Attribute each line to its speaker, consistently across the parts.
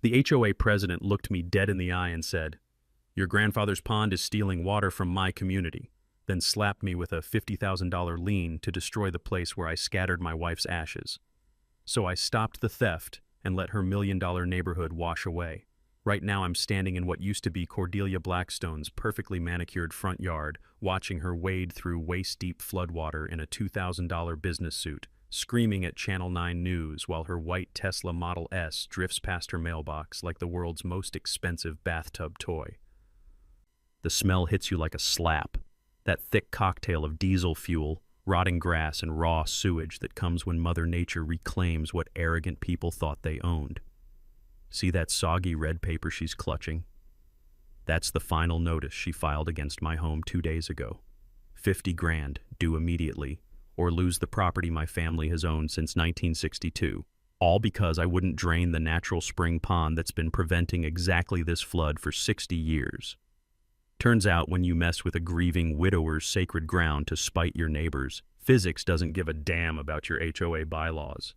Speaker 1: The HOA president looked me dead in the eye and said, "Your grandfather's pond is stealing water from my community," then slapped me with a $50,000 lien to destroy the place where I scattered my wife's ashes. So I stopped the theft and let her $1 million neighborhood wash away. Right now I'm standing in what used to be Cordelia Blackstone's perfectly manicured front yard, watching her wade through waist-deep floodwater in a $2,000 business suit, screaming at Channel 9 News while her white Tesla Model S drifts past her mailbox like the world's most expensive bathtub toy. The smell hits you like a slap, that thick cocktail of diesel fuel, rotting grass, and raw sewage that comes when Mother Nature reclaims what arrogant people thought they owned. See that soggy red paper she's clutching? That's the final notice she filed against my home 2 days ago. 50 grand, due immediately, or lose the property my family has owned since 1962, all because I wouldn't drain the natural spring pond that's been preventing exactly this flood for 60 years. Turns out when you mess with a grieving widower's sacred ground to spite your neighbors, physics doesn't give a damn about your HOA bylaws.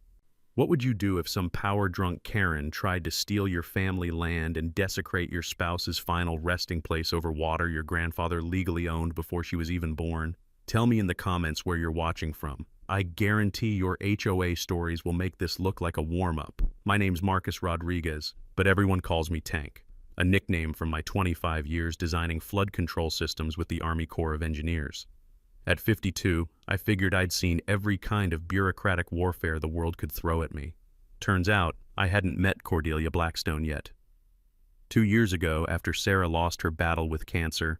Speaker 1: What would you do if some power-drunk Karen tried to steal your family land and desecrate your spouse's final resting place over water your grandfather legally owned before she was even born? Tell me in the comments where you're watching from. I guarantee your HOA stories will make this look like a warm-up. My name's Marcus Rodriguez, but everyone calls me Tank, a nickname from my 25 years designing flood control systems with the Army Corps of Engineers. At 52, I figured I'd seen every kind of bureaucratic warfare the world could throw at me. Turns out, I hadn't met Cordelia Blackstone yet. 2 years ago, after Sarah lost her battle with cancer,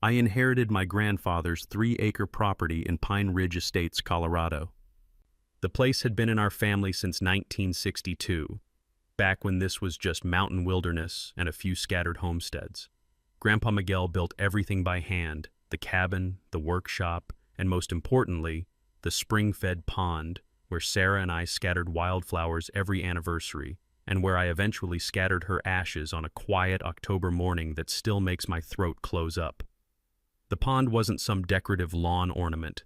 Speaker 1: I inherited my grandfather's 3-acre property in Pine Ridge Estates, Colorado. The place had been in our family since 1962, back when this was just mountain wilderness and a few scattered homesteads. Grandpa Miguel built everything by hand: the cabin, the workshop, and most importantly, the spring-fed pond, where Sarah and I scattered wildflowers every anniversary, and where I eventually scattered her ashes on a quiet October morning that still makes my throat close up. The pond wasn't some decorative lawn ornament.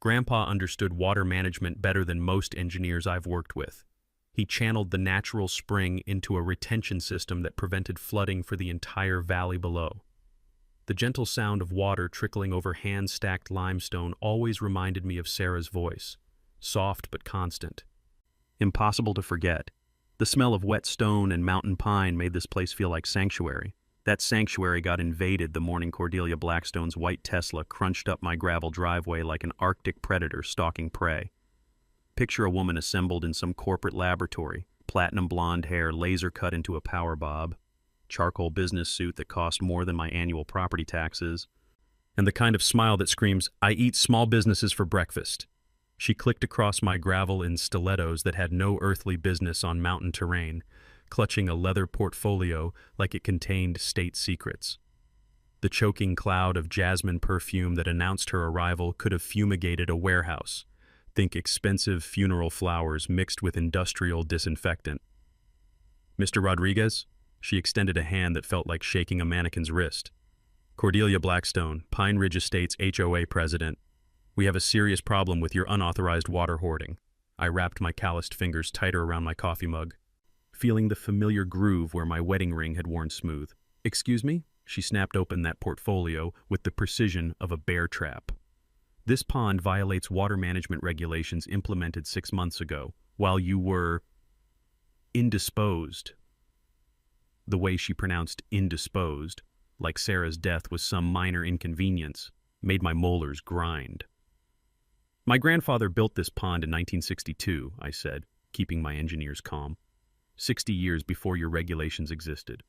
Speaker 1: Grandpa understood water management better than most engineers I've worked with. He channeled the natural spring into a retention system that prevented flooding for the entire valley below. The gentle sound of water trickling over hand-stacked limestone always reminded me of Sarah's voice, soft but constant. Impossible to forget. The smell of wet stone and mountain pine made this place feel like sanctuary. That sanctuary got invaded the morning Cordelia Blackstone's white Tesla crunched up my gravel driveway like an Arctic predator stalking prey. Picture a woman assembled in some corporate laboratory, platinum blonde hair laser cut into a power bob, charcoal business suit that cost more than my annual property taxes, and the kind of smile that screams, "I eat small businesses for breakfast." She clicked across my gravel in stilettos that had no earthly business on mountain terrain, clutching a leather portfolio like it contained state secrets. The choking cloud of jasmine perfume that announced her arrival could have fumigated a warehouse. Think expensive funeral flowers mixed with industrial disinfectant. "Mr. Rodriguez?" She extended a hand that felt like shaking a mannequin's wrist. "Cordelia Blackstone, Pine Ridge Estates HOA president. We have a serious problem with your unauthorized water hoarding." I wrapped my calloused fingers tighter around my coffee mug, feeling the familiar groove where my wedding ring had worn smooth. "Excuse me?" She snapped open that portfolio with the precision of a bear trap. "This pond violates water management regulations implemented 6 months ago, while you were indisposed." The way she pronounced indisposed, like Sarah's death was some minor inconvenience, made my molars grind. "My grandfather built this pond in 1962, I said, keeping my engineers calm. 60 years before your regulations existed.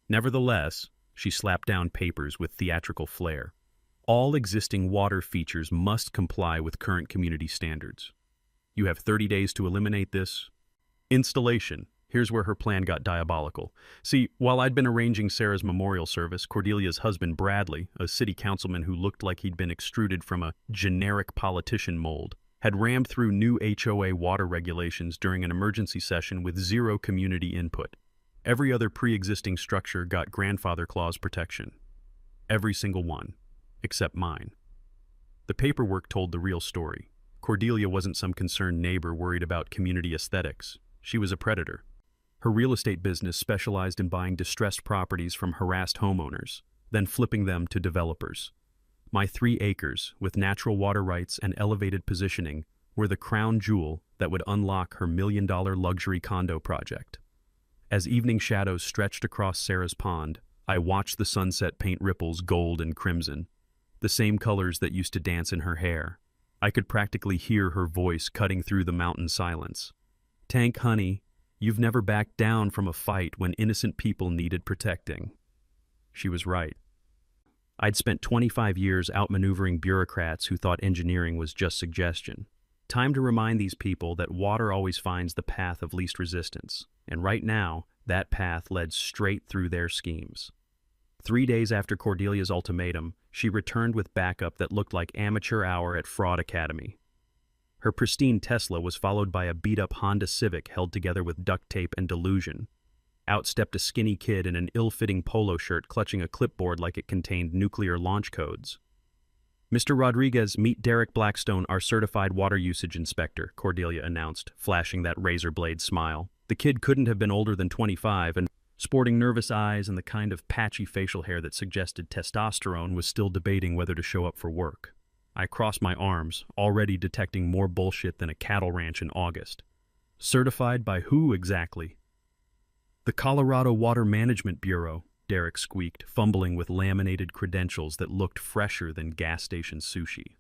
Speaker 1: Nevertheless, she slapped down papers with theatrical flair. All existing water features must comply with current community standards. You have 30 days to eliminate this. Installation. Here's where her plan got diabolical. See, while I'd been arranging Sarah's memorial service, Cordelia's husband Bradley, a city councilman who looked like he'd been extruded from a generic politician mold, had rammed through new HOA water regulations during an emergency session with zero community input. Every other pre-existing structure got grandfather clause protection. Every single one, except mine. The paperwork told the real story. Cordelia wasn't some concerned neighbor worried about community aesthetics. She was a predator. Her real estate business specialized in buying distressed properties from harassed homeowners, then flipping them to developers. My 3 acres, with natural water rights and elevated positioning, were the crown jewel that would unlock her $1 million luxury condo project. As evening shadows stretched across Sarah's pond, I watched the sunset paint ripples gold and crimson, the same colors that used to dance in her hair. I could practically hear her voice cutting through the mountain silence. "Tank, honey, you've never backed down from a fight when innocent people needed protecting." She was right. I'd spent 25 years outmaneuvering bureaucrats who thought engineering was just suggestion. Time to remind these people that water always finds the path of least resistance, and right now, that path led straight through their schemes. 3 days after Cordelia's ultimatum, she returned with backup that looked like amateur hour at Fraud Academy. Her pristine Tesla was followed by a beat-up Honda Civic held together with duct tape and delusion. Out stepped a skinny kid in an ill-fitting polo shirt clutching a clipboard like it contained nuclear launch codes. "Mr. Rodriguez, meet Derek Blackstone, our certified water usage inspector," Cordelia announced, flashing that razor-blade smile. The kid couldn't have been older than 25, and sporting nervous eyes and the kind of patchy facial hair that suggested testosterone, was still debating whether to show up for work. I crossed my arms, already detecting more bullshit than a cattle ranch in August. "Certified by who exactly?" "The Colorado Water Management Bureau," Derek squeaked, fumbling with laminated credentials that looked fresher than gas station sushi.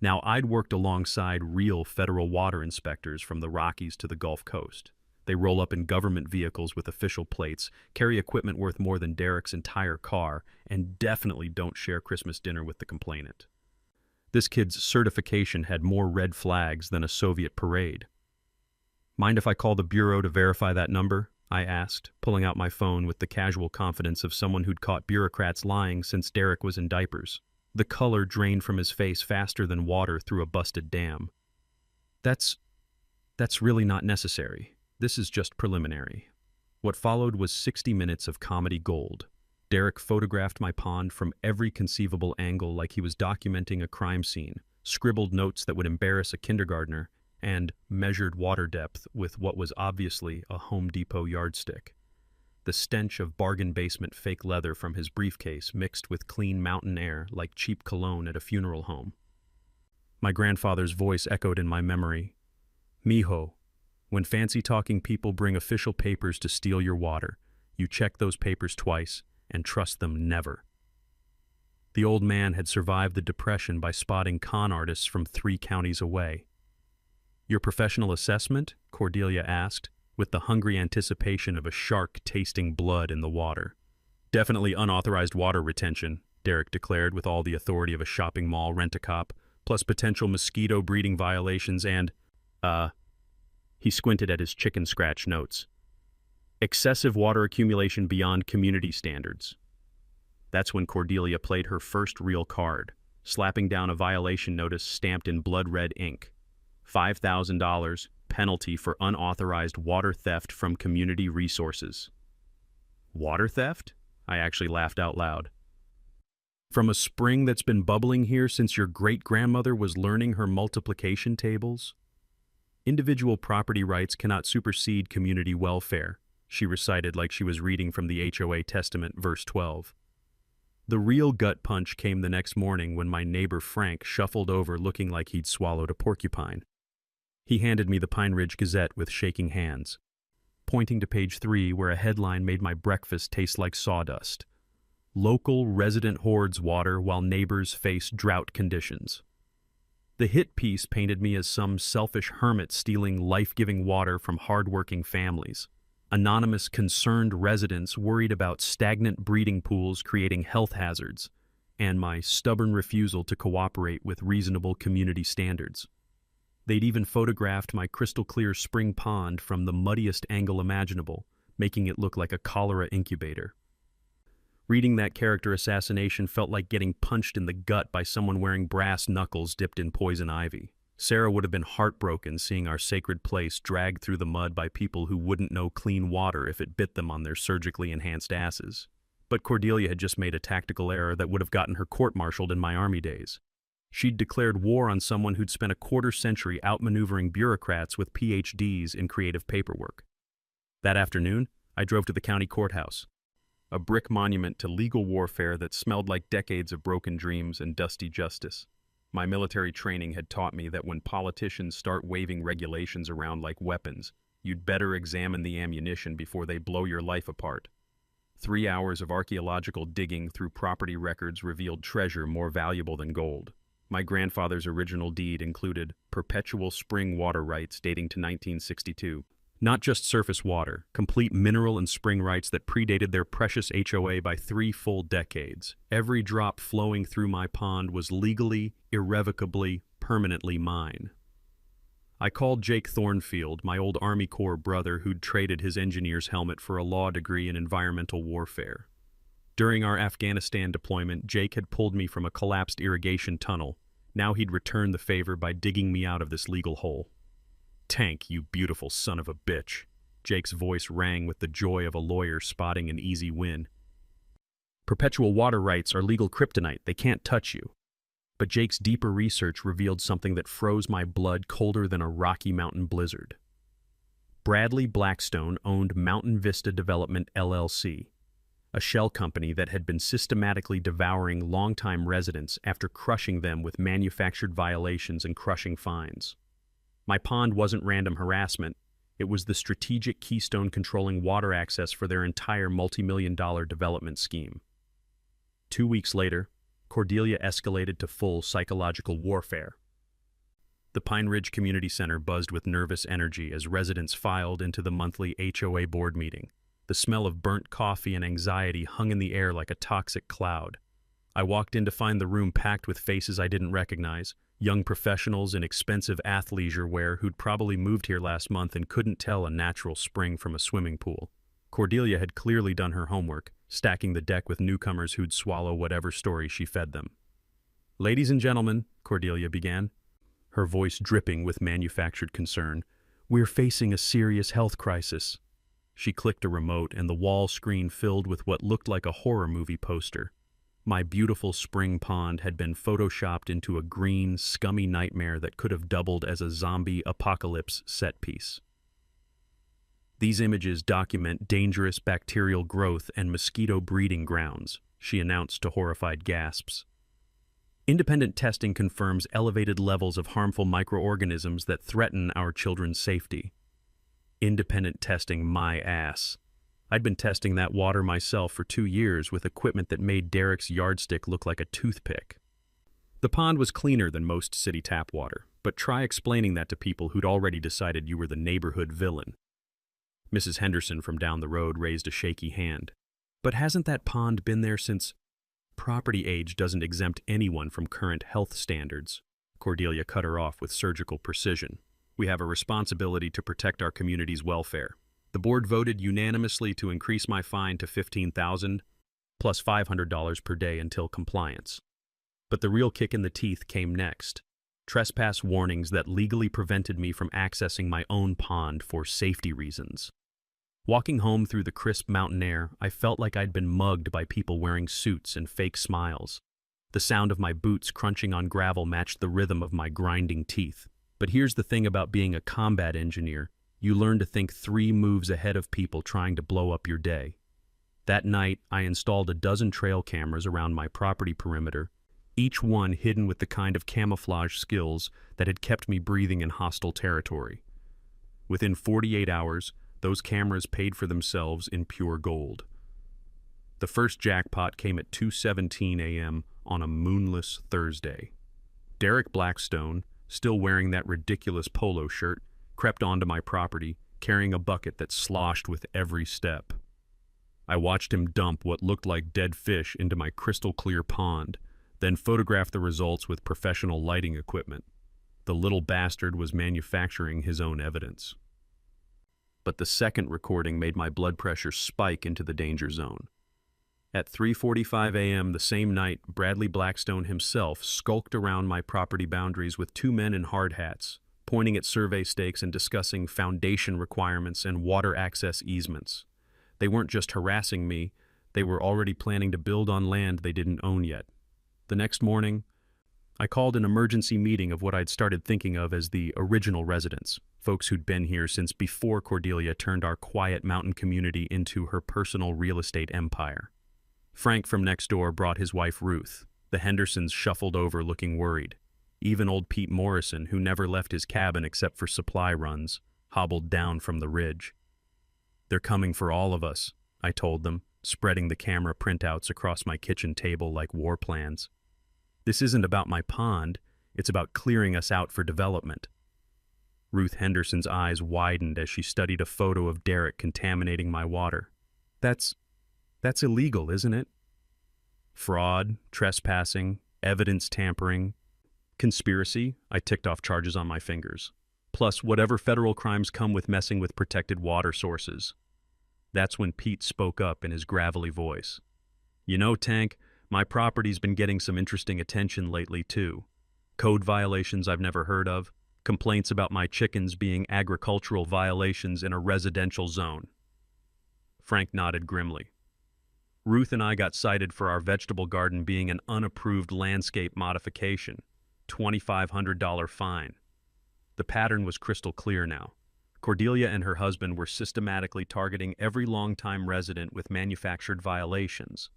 Speaker 1: Now, I'd worked alongside real federal water inspectors from the Rockies to the Gulf Coast. They roll up in government vehicles with official plates, carry equipment worth more than Derek's entire car, and definitely don't share Christmas dinner with the complainant. This kid's certification had more red flags than a Soviet parade. "Mind if I call the bureau to verify that number?" I asked, pulling out my phone with the casual confidence of someone who'd caught bureaucrats lying since Derek was in diapers. The color drained from his face faster than water through a busted dam. That's really not necessary. This is just preliminary." What followed was 60 minutes of comedy gold. Derek photographed my pond from every conceivable angle like he was documenting a crime scene, scribbled notes that would embarrass a kindergartner, and measured water depth with what was obviously a Home Depot yardstick. The stench of bargain basement fake leather from his briefcase mixed with clean mountain air like cheap cologne at a funeral home. My grandfather's voice echoed in my memory. "Mijo, when fancy-talking people bring official papers to steal your water, you check those papers twice and trust them never." The old man had survived the Depression by spotting con artists from 3 counties away. "Your professional assessment?" Cordelia asked, with the hungry anticipation of a shark tasting blood in the water. "Definitely unauthorized water retention," Derek declared with all the authority of a shopping mall rent-a-cop, plus potential mosquito breeding violations and, he squinted at his chicken scratch notes. "Excessive water accumulation beyond community standards." That's when Cordelia played her first real card, slapping down a violation notice stamped in blood-red ink. $5,000 penalty for unauthorized water theft from community resources. Water theft? I actually laughed out loud. "From a spring that's been bubbling here since your great-grandmother was learning her multiplication tables?" "Individual property rights cannot supersede community welfare," she recited like she was reading from the HOA Testament, verse 12. The real gut punch came the next morning when my neighbor Frank shuffled over looking like he'd swallowed a porcupine. He handed me the Pine Ridge Gazette with shaking hands, pointing to page 3 where a headline made my breakfast taste like sawdust. "Local resident hoards water while neighbors face drought conditions." The hit piece painted me as some selfish hermit stealing life-giving water from hard-working families. Anonymous concerned residents worried about stagnant breeding pools creating health hazards, and my stubborn refusal to cooperate with reasonable community standards. They'd even photographed my crystal-clear spring pond from the muddiest angle imaginable, making it look like a cholera incubator. Reading that character assassination felt like getting punched in the gut by someone wearing brass knuckles dipped in poison ivy. Sarah would have been heartbroken seeing our sacred place dragged through the mud by people who wouldn't know clean water if it bit them on their surgically enhanced asses. But Cordelia had just made a tactical error that would have gotten her court-martialed in my army days. She'd declared war on someone who'd spent a quarter-century outmaneuvering bureaucrats with PhDs in creative paperwork. That afternoon, I drove to the county courthouse, a brick monument to legal warfare that smelled like decades of broken dreams and dusty justice. My military training had taught me that when politicians start waving regulations around like weapons, you'd better examine the ammunition before they blow your life apart. 3 hours of archaeological digging through property records revealed treasure more valuable than gold. My grandfather's original deed included perpetual spring water rights dating to 1962. Not just surface water, complete mineral and spring rights that predated their precious HOA by 3 full decades. Every drop flowing through my pond was legally, irrevocably, permanently mine. I called Jake Thornfield, my old Army Corps brother who'd traded his engineer's helmet for a law degree in environmental warfare. During our Afghanistan deployment, Jake had pulled me from a collapsed irrigation tunnel. Now he'd return the favor by digging me out of this legal hole. "Tank, you beautiful son of a bitch." Jake's voice rang with the joy of a lawyer spotting an easy win. "Perpetual water rights are legal kryptonite. They can't touch you." But Jake's deeper research revealed something that froze my blood colder than a Rocky Mountain blizzard. Bradley Blackstone owned Mountain Vista Development LLC, a shell company that had been systematically devouring longtime residents after crushing them with manufactured violations and crushing fines. My pond wasn't random harassment. It was the strategic keystone controlling water access for their entire multi-million-dollar development scheme. 2 weeks later, Cordelia escalated to full psychological warfare. The Pine Ridge Community Center buzzed with nervous energy as residents filed into the monthly HOA board meeting. The smell of burnt coffee and anxiety hung in the air like a toxic cloud. I walked in to find the room packed with faces I didn't recognize, young professionals in expensive athleisure wear who'd probably moved here last month and couldn't tell a natural spring from a swimming pool. Cordelia had clearly done her homework, stacking the deck with newcomers who'd swallow whatever story she fed them. "Ladies and gentlemen," Cordelia began, her voice dripping with manufactured concern, "we're facing a serious health crisis." She clicked a remote and the wall screen filled with what looked like a horror movie poster. My beautiful spring pond had been photoshopped into a green, scummy nightmare that could have doubled as a zombie apocalypse set piece. "These images document dangerous bacterial growth and mosquito breeding grounds," she announced to horrified gasps. "Independent testing confirms elevated levels of harmful microorganisms that threaten our children's safety." Independent testing, my ass. I'd been testing that water myself for 2 years with equipment that made Derek's yardstick look like a toothpick. The pond was cleaner than most city tap water, but try explaining that to people who'd already decided you were the neighborhood villain. Mrs. Henderson from down the road raised a shaky hand. "But hasn't that pond been there since—" "Property age doesn't exempt anyone from current health standards." Cordelia cut her off with surgical precision. "We have a responsibility to protect our community's welfare. The board voted unanimously to increase my fine to $15,000 plus $500 per day until compliance. But the real kick in the teeth came next. Trespass warnings that legally prevented me from accessing my own pond for safety reasons. Walking home through the crisp mountain air, I felt like I'd been mugged by people wearing suits and fake smiles. The sound of my boots crunching on gravel matched the rhythm of my grinding teeth. But here's the thing about being a combat engineer. You learn to think 3 moves ahead of people trying to blow up your day. That night, I installed a dozen trail cameras around my property perimeter, each one hidden with the kind of camouflage skills that had kept me breathing in hostile territory. Within 48 hours, those cameras paid for themselves in pure gold. The first jackpot came at 2:17 a.m. on a moonless Thursday. Derek Blackstone, still wearing that ridiculous polo shirt, crept onto my property, carrying a bucket that sloshed with every step. I watched him dump what looked like dead fish into my crystal-clear pond, then photograph the results with professional lighting equipment. The little bastard was manufacturing his own evidence. But the second recording made my blood pressure spike into the danger zone. At 3:45 a.m. the same night, Bradley Blackstone himself skulked around my property boundaries with 2 men in hard hats, pointing at survey stakes and discussing foundation requirements and water access easements. They weren't just harassing me, they were already planning to build on land they didn't own yet. The next morning, I called an emergency meeting of what I'd started thinking of as the original residents, folks who'd been here since before Cordelia turned our quiet mountain community into her personal real estate empire. Frank from next door brought his wife Ruth. The Hendersons shuffled over looking worried. Even old Pete Morrison, who never left his cabin except for supply runs, hobbled down from the ridge. "They're coming for all of us," I told them, spreading the camera printouts across my kitchen table like war plans. "This isn't about my pond, it's about clearing us out for development." Ruth Henderson's eyes widened as she studied a photo of Derek contaminating my water. That's illegal, isn't it? Fraud, trespassing, evidence tampering, conspiracy, I ticked off charges on my fingers. Plus whatever federal crimes come with messing with protected water sources. That's when Pete spoke up in his gravelly voice. "You know, Tank, my property's been getting some interesting attention lately, too. Code violations I've never heard of, complaints about my chickens being agricultural violations in a residential zone." Frank nodded grimly. "Ruth and I got cited for our vegetable garden being an unapproved landscape modification. $2,500 fine." The pattern was crystal clear now. Cordelia and her husband were systematically targeting every longtime resident with manufactured violations,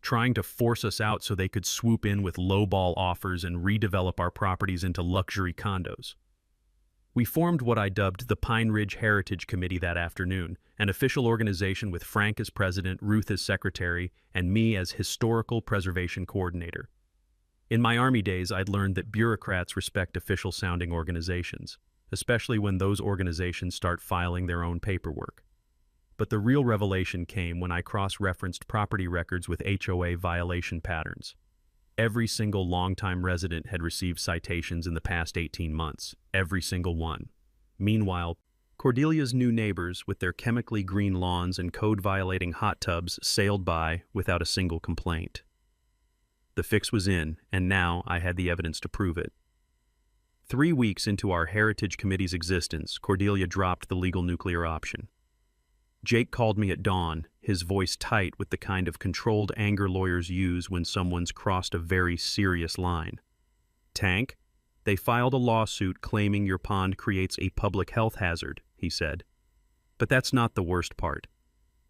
Speaker 1: trying to force us out so they could swoop in with lowball offers and redevelop our properties into luxury condos. We formed what I dubbed the Pine Ridge Heritage Committee that afternoon, an official organization with Frank as president, Ruth as secretary, and me as historical preservation coordinator. In my Army days, I'd learned that bureaucrats respect official-sounding organizations, especially when those organizations start filing their own paperwork. But the real revelation came when I cross-referenced property records with HOA violation patterns. Every single longtime resident had received citations in the past 18 months, every single one. Meanwhile, Cordelia's new neighbors, with their chemically green lawns and code-violating hot tubs, sailed by without a single complaint. The fix was in, and now I had the evidence to prove it. 3 weeks into our Heritage Committee's existence, Cordelia dropped the legal nuclear option. Jake called me at dawn, his voice tight with the kind of controlled anger lawyers use when someone's crossed a very serious line. "Tank, they filed a lawsuit claiming your pond creates a public health hazard," he said. "But that's not the worst part.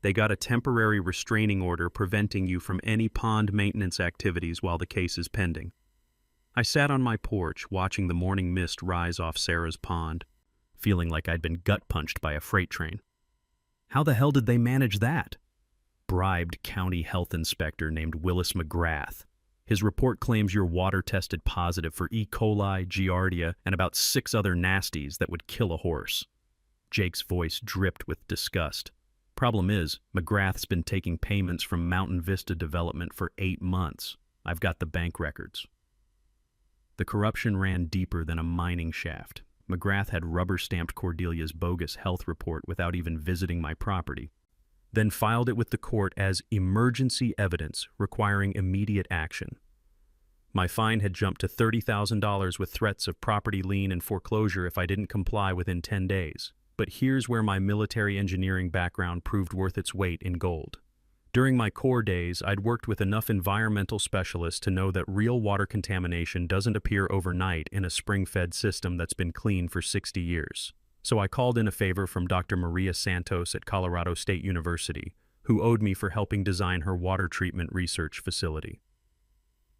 Speaker 1: They got a temporary restraining order preventing you from any pond maintenance activities while the case is pending." I sat on my porch watching the morning mist rise off Sarah's pond, feeling like I'd been gut-punched by a freight train. How the hell did they manage that? Bribed county health inspector named Willis McGrath. His report claims your water tested positive for E. coli, Giardia, and about 6 other nasties that would kill a horse. Jake's voice dripped with disgust. Problem is, McGrath's been taking payments from Mountain Vista Development for 8 months. I've got the bank records. The corruption ran deeper than a mining shaft. McGrath had rubber-stamped Cordelia's bogus health report without even visiting my property, then filed it with the court as emergency evidence requiring immediate action. My fine had jumped to $30,000 with threats of property lien and foreclosure if I didn't comply within 10 days. But here's where my military engineering background proved worth its weight in gold. During my Corps days, I'd worked with enough environmental specialists to know that real water contamination doesn't appear overnight in a spring-fed system that's been clean for 60 years. So I called in a favor from Dr. Maria Santos at Colorado State University, who owed me for helping design her water treatment research facility.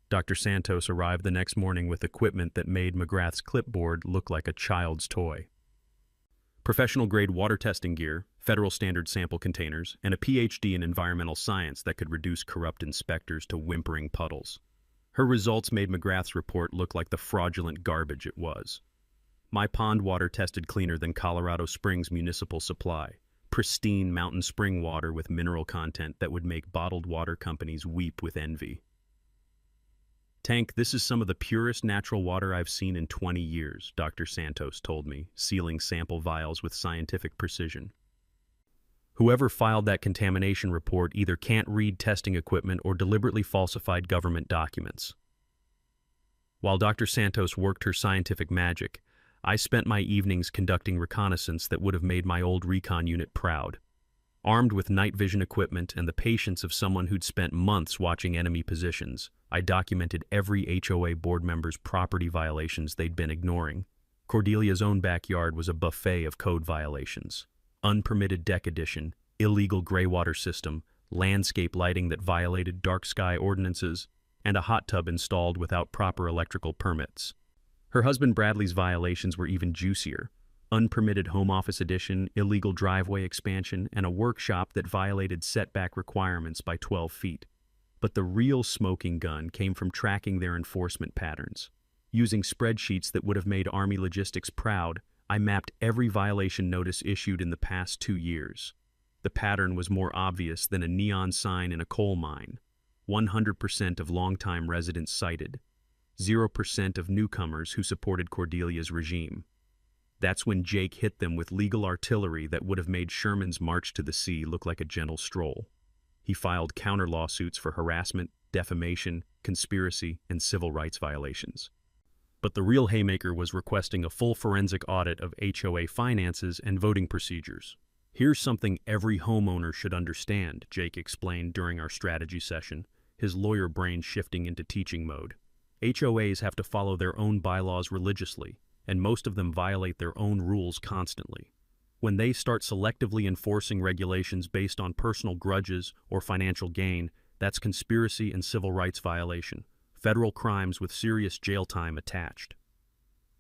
Speaker 1: Dr. Santos arrived the next morning with equipment that made McGrath's clipboard look like a child's toy. Professional-grade water testing gear, federal standard sample containers, and a PhD in environmental science that could reduce corrupt inspectors to whimpering puddles. Her results made McGrath's report look like the fraudulent garbage it was. My pond water tested cleaner than Colorado Springs municipal supply, pristine mountain spring water with mineral content that would make bottled water companies weep with envy. "Tank, this is some of the purest natural water I've seen in 20 years, Dr. Santos told me, sealing sample vials with scientific precision. Whoever filed that contamination report either can't read testing equipment or deliberately falsified government documents." While Dr. Santos worked her scientific magic, I spent my evenings conducting reconnaissance that would have made my old recon unit proud. Armed with night vision equipment and the patience of someone who'd spent months watching enemy positions, I documented every HOA board member's property violations they'd been ignoring. Cordelia's own backyard was a buffet of code violations. Unpermitted deck addition, illegal graywater system, landscape lighting that violated dark sky ordinances, and a hot tub installed without proper electrical permits. Her husband Bradley's violations were even juicier. Unpermitted home office addition, illegal driveway expansion, and a workshop that violated setback requirements by 12 feet. But the real smoking gun came from tracking their enforcement patterns. Using spreadsheets that would have made Army Logistics proud, I mapped every violation notice issued in the past 2 years. The pattern was more obvious than a neon sign in a coal mine. 100% of longtime residents cited. 0% of newcomers who supported Cordelia's regime. That's when Jake hit them with legal artillery that would have made Sherman's march to the sea look like a gentle stroll. He filed counter lawsuits for harassment, defamation, conspiracy, and civil rights violations. But the real haymaker was requesting a full forensic audit of HOA finances and voting procedures. Here's something every homeowner should understand, Jake explained during our strategy session, his lawyer brain shifting into teaching mode. HOAs have to follow their own bylaws religiously, and most of them violate their own rules constantly. When they start selectively enforcing regulations based on personal grudges or financial gain, that's conspiracy and civil rights violation, federal crimes with serious jail time attached.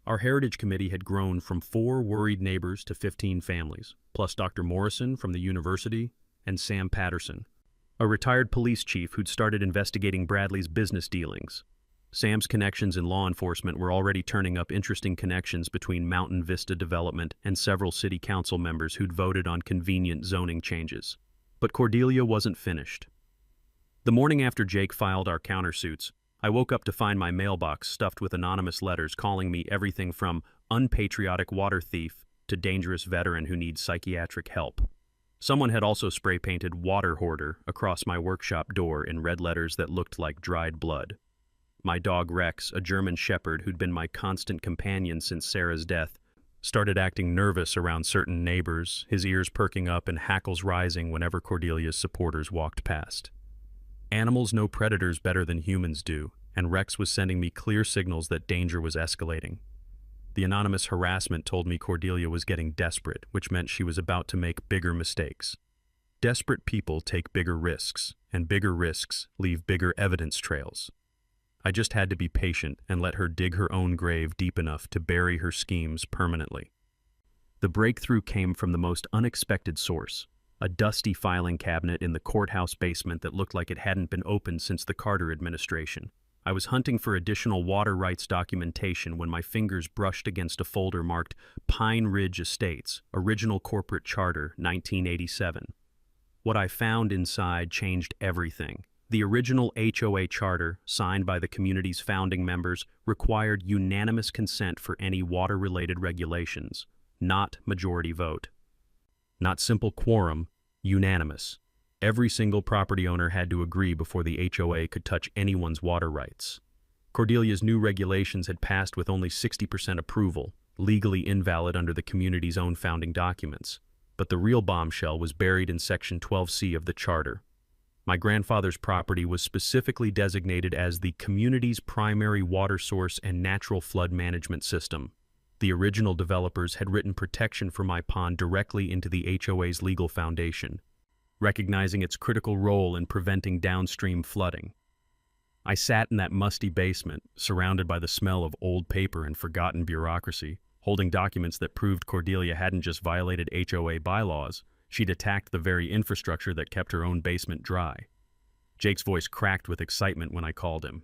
Speaker 1: Our Heritage Committee had grown from 4 worried neighbors to 15 families, plus Dr. Morrison from the university and Sam Patterson, a retired police chief who'd started investigating Bradley's business dealings. Sam's connections in law enforcement were already turning up interesting connections between Mountain Vista Development and several city council members who'd voted on convenient zoning changes. But Cordelia wasn't finished. The morning after Jake filed our countersuits, I woke up to find my mailbox stuffed with anonymous letters calling me everything from unpatriotic water thief to dangerous veteran who needs psychiatric help. Someone had also spray-painted water hoarder across my workshop door in red letters that looked like dried blood. My dog Rex, a German shepherd who'd been my constant companion since Sarah's death, started acting nervous around certain neighbors, his ears perking up and hackles rising whenever Cordelia's supporters walked past. Animals know predators better than humans do, and Rex was sending me clear signals that danger was escalating. The anonymous harassment told me Cordelia was getting desperate, which meant she was about to make bigger mistakes. Desperate people take bigger risks, and bigger risks leave bigger evidence trails. I just had to be patient and let her dig her own grave deep enough to bury her schemes permanently. The breakthrough came from the most unexpected source, a dusty filing cabinet in the courthouse basement that looked like it hadn't been opened since the Carter administration. I was hunting for additional water rights documentation when my fingers brushed against a folder marked Pine Ridge Estates, Original Corporate Charter, 1987. What I found inside changed everything. The original HOA charter, signed by the community's founding members, required unanimous consent for any water-related regulations, not majority vote. Not simple quorum, unanimous. Every single property owner had to agree before the HOA could touch anyone's water rights. Cordelia's new regulations had passed with only 60% approval, legally invalid under the community's own founding documents. But the real bombshell was buried in Section 12C of the charter. My grandfather's property was specifically designated as the community's primary water source and natural flood management system. The original developers had written protection for my pond directly into the HOA's legal foundation, recognizing its critical role in preventing downstream flooding. I sat in that musty basement, surrounded by the smell of old paper and forgotten bureaucracy, holding documents that proved Cordelia hadn't just violated HOA bylaws, she'd attacked the very infrastructure that kept her own basement dry. Jake's voice cracked with excitement when I called him.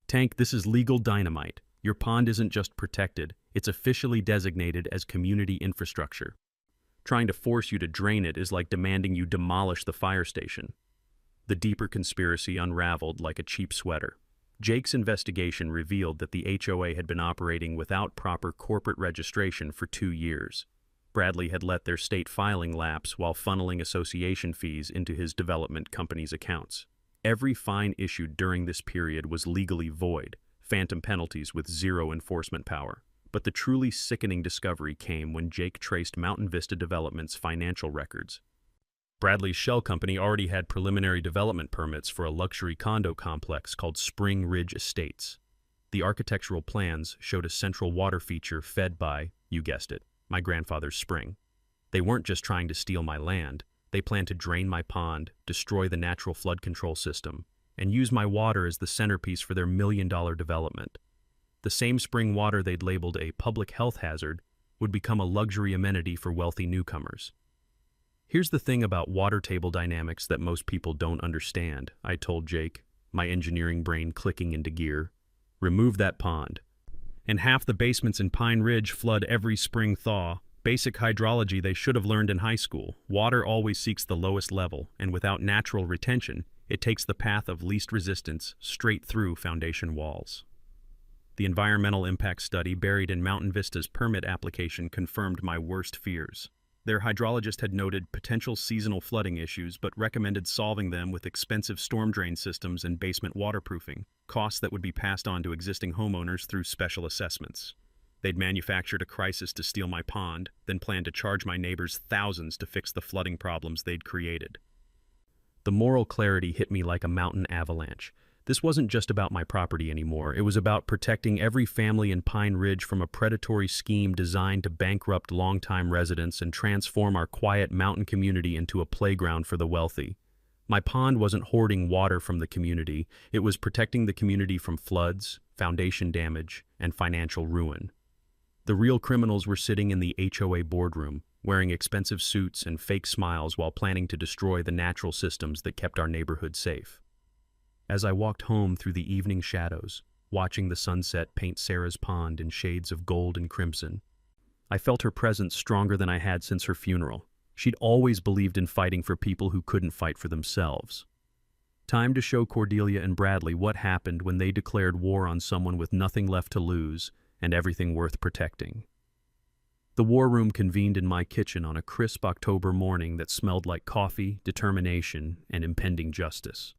Speaker 1: "Tank, this is legal dynamite. Your pond isn't just protected, it's officially designated as community infrastructure. Trying to force you to drain it is like demanding you demolish the fire station." The deeper conspiracy unraveled like a cheap sweater. Jake's investigation revealed that the HOA had been operating without proper corporate registration for 2 years. Bradley had let their state filing lapse while funneling association fees into his development company's accounts. Every fine issued during this period was legally void, phantom penalties with zero enforcement power. But the truly sickening discovery came when Jake traced Mountain Vista Development's financial records. Bradley's shell company already had preliminary development permits for a luxury condo complex called Spring Ridge Estates. The architectural plans showed a central water feature fed by, you guessed it, my grandfather's spring. They weren't just trying to steal my land. They planned to drain my pond, destroy the natural flood control system, and use my water as the centerpiece for their million-dollar development. The same spring water they'd labeled a public health hazard would become a luxury amenity for wealthy newcomers. Here's the thing about water table dynamics that most people don't understand, I told Jake, my engineering brain clicking into gear. Remove that pond. And half the basements in Pine Ridge flood every spring thaw. Basic hydrology they should have learned in high school. Water always seeks the lowest level, and without natural retention, it takes the path of least resistance straight through foundation walls. The environmental impact study buried in Mountain Vista's permit application confirmed my worst fears. Their hydrologist had noted potential seasonal flooding issues but recommended solving them with expensive storm drain systems and basement waterproofing, costs that would be passed on to existing homeowners through special assessments. They'd manufactured a crisis to steal my pond, then planned to charge my neighbors thousands to fix the flooding problems they'd created. The moral clarity hit me like a mountain avalanche. This wasn't just about my property anymore. It was about protecting every family in Pine Ridge from a predatory scheme designed to bankrupt longtime residents and transform our quiet mountain community into a playground for the wealthy. My pond wasn't hoarding water from the community. It was protecting the community from floods, foundation damage, and financial ruin. The real criminals were sitting in the HOA boardroom, wearing expensive suits and fake smiles while planning to destroy the natural systems that kept our neighborhood safe. As I walked home through the evening shadows, watching the sunset paint Sarah's pond in shades of gold and crimson, I felt her presence stronger than I had since her funeral. She'd always believed in fighting for people who couldn't fight for themselves. Time to show Cordelia and Bradley what happened when they declared war on someone with nothing left to lose and everything worth protecting. The war room convened in my kitchen on a crisp October morning that smelled like coffee, determination, and impending justice.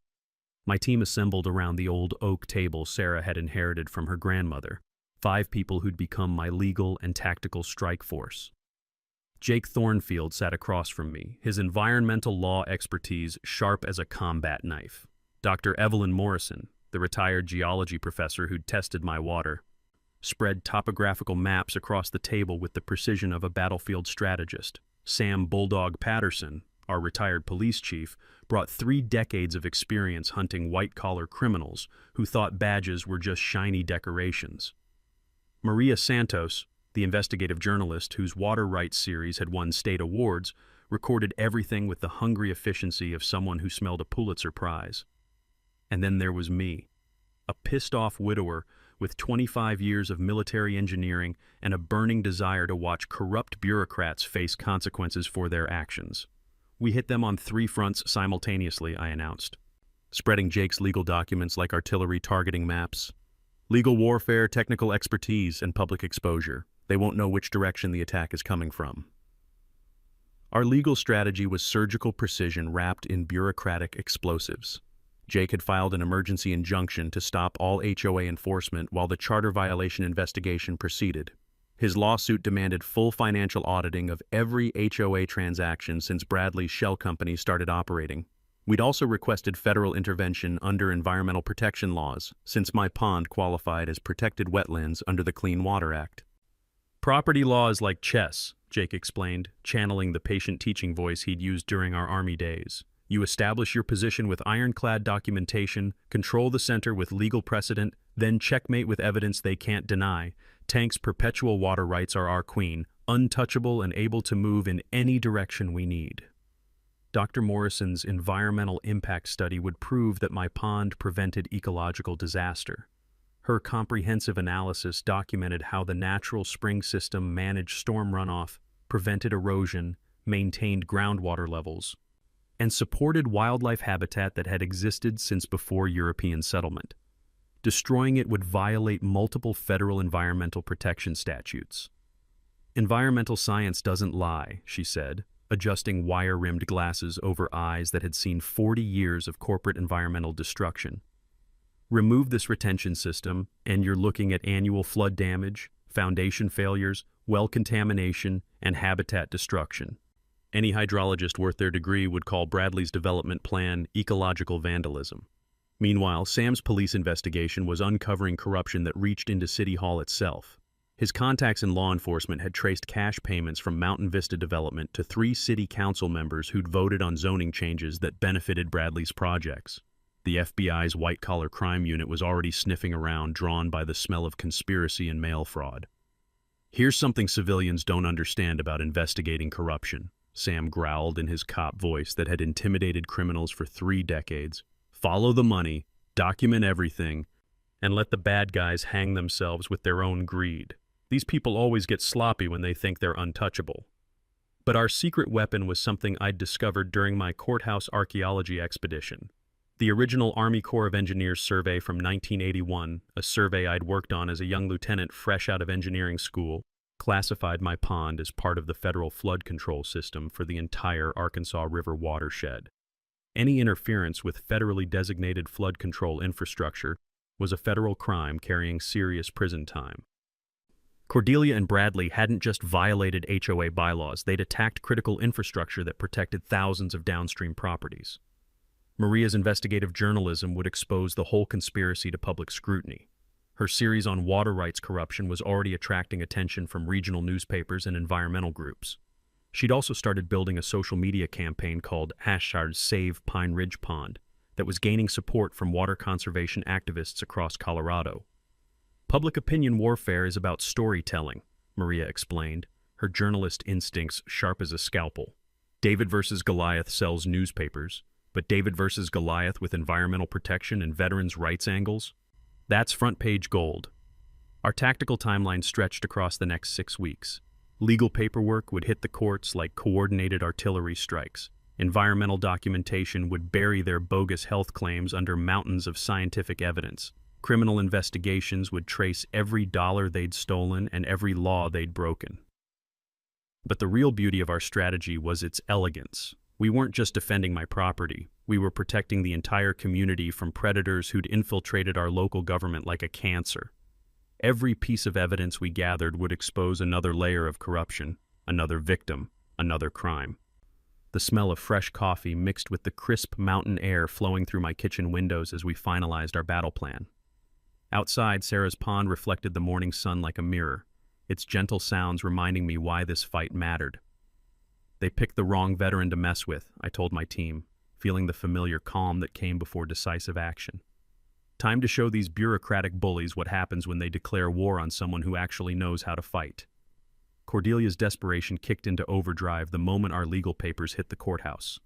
Speaker 1: My team assembled around the old oak table Sarah had inherited from her grandmother, 5 people who'd become my legal and tactical strike force. Jake Thornfield sat across from me, his environmental law expertise sharp as a combat knife. Dr. Evelyn Morrison, the retired geology professor who'd tested my water, spread topographical maps across the table with the precision of a battlefield strategist. Sam Bulldog Patterson, our retired police chief, brought 3 decades of experience hunting white-collar criminals who thought badges were just shiny decorations. Maria Santos, the investigative journalist whose water rights series had won state awards, recorded everything with the hungry efficiency of someone who smelled a Pulitzer Prize. And then there was me, a pissed-off widower with 25 years of military engineering and a burning desire to watch corrupt bureaucrats face consequences for their actions. We hit them on 3 fronts simultaneously, I announced, spreading Jake's legal documents like artillery targeting maps. Legal warfare, technical expertise, and public exposure. They won't know which direction the attack is coming from. Our legal strategy was surgical precision wrapped in bureaucratic explosives. Jake had filed an emergency injunction to stop all HOA enforcement while the charter violation investigation proceeded. His lawsuit demanded full financial auditing of every HOA transaction since Bradley's shell company started operating. We'd also requested federal intervention under environmental protection laws, since my pond qualified as protected wetlands under the Clean Water Act. Property law is like chess, Jake explained, channeling the patient teaching voice he'd used during our Army days. You establish your position with ironclad documentation, control the center with legal precedent, then checkmate with evidence they can't deny. Tank's perpetual water rights are our queen, untouchable and able to move in any direction we need. Dr. Morrison's environmental impact study would prove that my pond prevented ecological disaster. Her comprehensive analysis documented how the natural spring system managed storm runoff, prevented erosion, maintained groundwater levels, and supported wildlife habitat that had existed since before European settlement. Destroying it would violate multiple federal environmental protection statutes. Environmental science doesn't lie, she said, adjusting wire-rimmed glasses over eyes that had seen 40 years of corporate environmental destruction. Remove this retention system, and you're looking at annual flood damage, foundation failures, well contamination, and habitat destruction. Any hydrologist worth their degree would call Bradley's development plan ecological vandalism. Meanwhile, Sam's police investigation was uncovering corruption that reached into City Hall itself. His contacts in law enforcement had traced cash payments from Mountain Vista Development to 3 city council members who'd voted on zoning changes that benefited Bradley's projects. The FBI's white-collar crime unit was already sniffing around, drawn by the smell of conspiracy and mail fraud. "Here's something civilians don't understand about investigating corruption," Sam growled in his cop voice that had intimidated criminals for 3 decades. "Follow the money, document everything, and let the bad guys hang themselves with their own greed. These people always get sloppy when they think they're untouchable." But our secret weapon was something I'd discovered during my courthouse archaeology expedition. The original Army Corps of Engineers survey from 1981, a survey I'd worked on as a young lieutenant fresh out of engineering school, classified my pond as part of the federal flood control system for the entire Arkansas River watershed. Any interference with federally designated flood control infrastructure was a federal crime carrying serious prison time. Cordelia and Bradley hadn't just violated HOA bylaws, they'd attacked critical infrastructure that protected thousands of downstream properties. Maria's investigative journalism would expose the whole conspiracy to public scrutiny. Her series on water rights corruption was already attracting attention from regional newspapers and environmental groups. She'd also started building a social media campaign called #SavePineRidgePond that was gaining support from water conservation activists across Colorado. "Public opinion warfare is about storytelling," Maria explained, her journalist instincts sharp as a scalpel. "David versus Goliath sells newspapers, but David versus Goliath with environmental protection and veterans' rights angles? That's front-page gold." Our tactical timeline stretched across the next 6 weeks. Legal paperwork would hit the courts like coordinated artillery strikes. Environmental documentation would bury their bogus health claims under mountains of scientific evidence. Criminal investigations would trace every dollar they'd stolen and every law they'd broken. But the real beauty of our strategy was its elegance. We weren't just defending my property, we were protecting the entire community from predators who'd infiltrated our local government like a cancer. Every piece of evidence we gathered would expose another layer of corruption, another victim, another crime. The smell of fresh coffee mixed with the crisp mountain air flowing through my kitchen windows as we finalized our battle plan. Outside, Sarah's pond reflected the morning sun like a mirror, its gentle sounds reminding me why this fight mattered. "They picked the wrong veteran to mess with," I told my team, feeling the familiar calm that came before decisive action. "Time to show these bureaucratic bullies what happens when they declare war on someone who actually knows how to fight." Cordelia's desperation kicked into overdrive the moment our legal papers hit the courthouse.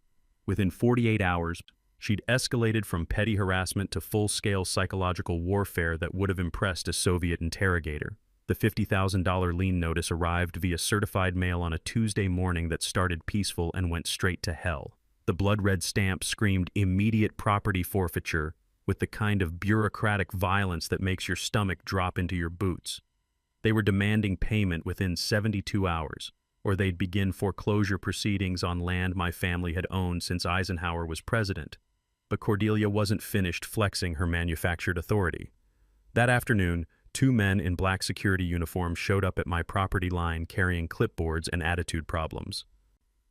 Speaker 1: Within 48 hours, she'd escalated from petty harassment to full-scale psychological warfare that would have impressed a Soviet interrogator. The $50,000 lien notice arrived via certified mail on a Tuesday morning that started peaceful and went straight to hell. The blood-red stamp screamed immediate property forfeiture with the kind of bureaucratic violence that makes your stomach drop into your boots. They were demanding payment within 72 hours, or they'd begin foreclosure proceedings on land my family had owned since Eisenhower was president. But Cordelia wasn't finished flexing her manufactured authority. That afternoon, 2 men in black security uniforms showed up at my property line carrying clipboards and attitude problems.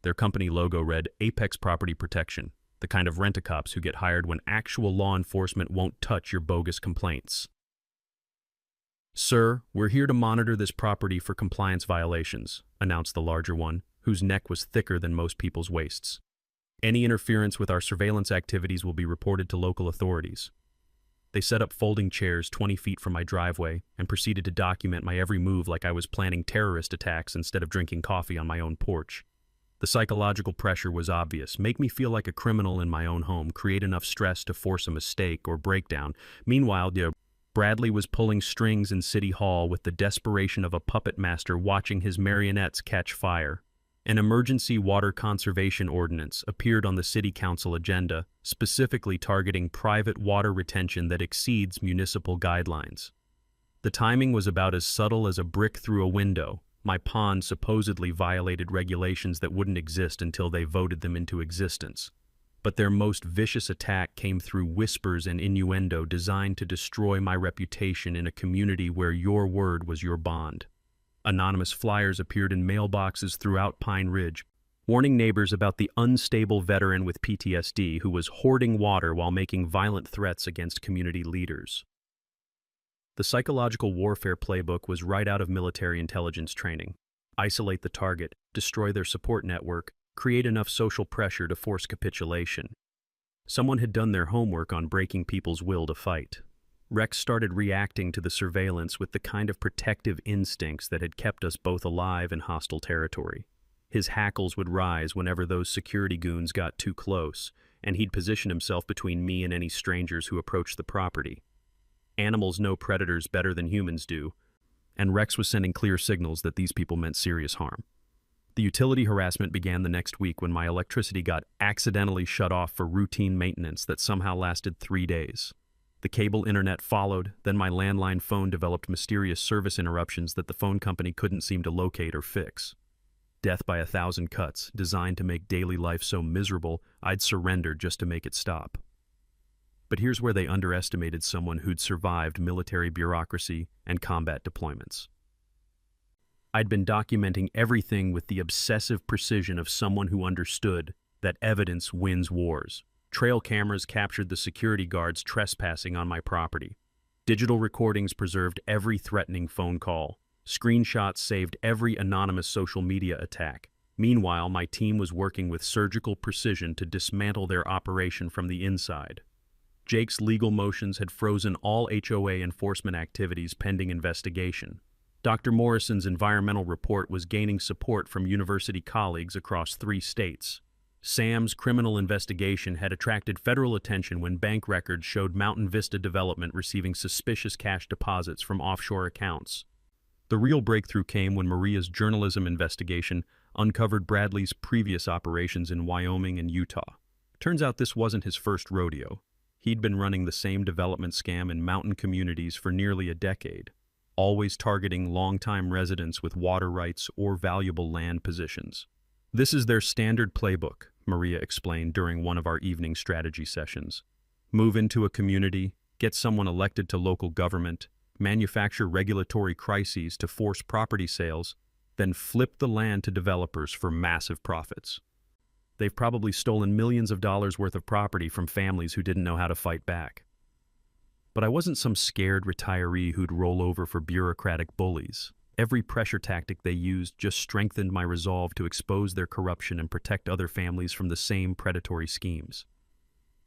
Speaker 1: Their company logo read Apex Property Protection, the kind of rent-a-cops who get hired when actual law enforcement won't touch your bogus complaints. "Sir, we're here to monitor this property for compliance violations," announced the larger one, whose neck was thicker than most people's waists. "Any interference with our surveillance activities will be reported to local authorities." They set up folding chairs 20 feet from my driveway and proceeded to document my every move like I was planning terrorist attacks instead of drinking coffee on my own porch. The psychological pressure was obvious. Make me feel like a criminal in my own home, create enough stress to force a mistake or breakdown. Meanwhile, Bradley was pulling strings in City Hall with the desperation of a puppet master watching his marionettes catch fire. An emergency water conservation ordinance appeared on the city council agenda, specifically targeting private water retention that exceeds municipal guidelines. The timing was about as subtle as a brick through a window. My pond supposedly violated regulations that wouldn't exist until they voted them into existence. But their most vicious attack came through whispers and innuendo designed to destroy my reputation in a community where your word was your bond. Anonymous flyers appeared in mailboxes throughout Pine Ridge, warning neighbors about the unstable veteran with PTSD who was hoarding water while making violent threats against community leaders. The psychological warfare playbook was right out of military intelligence training. Isolate the target, destroy their support network, create enough social pressure to force capitulation. Someone had done their homework on breaking people's will to fight. Rex started reacting to the surveillance with the kind of protective instincts that had kept us both alive in hostile territory. His hackles would rise whenever those security goons got too close, and he'd position himself between me and any strangers who approached the property. Animals know predators better than humans do, and Rex was sending clear signals that these people meant serious harm. The utility harassment began the next week when my electricity got accidentally shut off for routine maintenance that somehow lasted 3 days. The cable internet followed, then my landline phone developed mysterious service interruptions that the phone company couldn't seem to locate or fix. Death by 1,000 cuts, designed to make daily life so miserable I'd surrender just to make it stop. But here's where they underestimated someone who'd survived military bureaucracy and combat deployments. I'd been documenting everything with the obsessive precision of someone who understood that evidence wins wars. Trail cameras captured the security guards trespassing on my property. Digital recordings preserved every threatening phone call. Screenshots saved every anonymous social media attack. Meanwhile, my team was working with surgical precision to dismantle their operation from the inside. Jake's legal motions had frozen all HOA enforcement activities pending investigation. Dr. Morrison's environmental report was gaining support from university colleagues across 3 states. Sam's criminal investigation had attracted federal attention when bank records showed Mountain Vista Development receiving suspicious cash deposits from offshore accounts. The real breakthrough came when Maria's journalism investigation uncovered Bradley's previous operations in Wyoming and Utah. Turns out this wasn't his first rodeo. He'd been running the same development scam in mountain communities for nearly a decade, always targeting longtime residents with water rights or valuable land positions. This is their standard playbook, Maria explained during one of our evening strategy sessions. Move into a community, get someone elected to local government, manufacture regulatory crises to force property sales, then flip the land to developers for massive profits. They've probably stolen millions of dollars worth of property from families who didn't know how to fight back. But I wasn't some scared retiree who'd roll over for bureaucratic bullies. Every pressure tactic they used just strengthened my resolve to expose their corruption and protect other families from the same predatory schemes.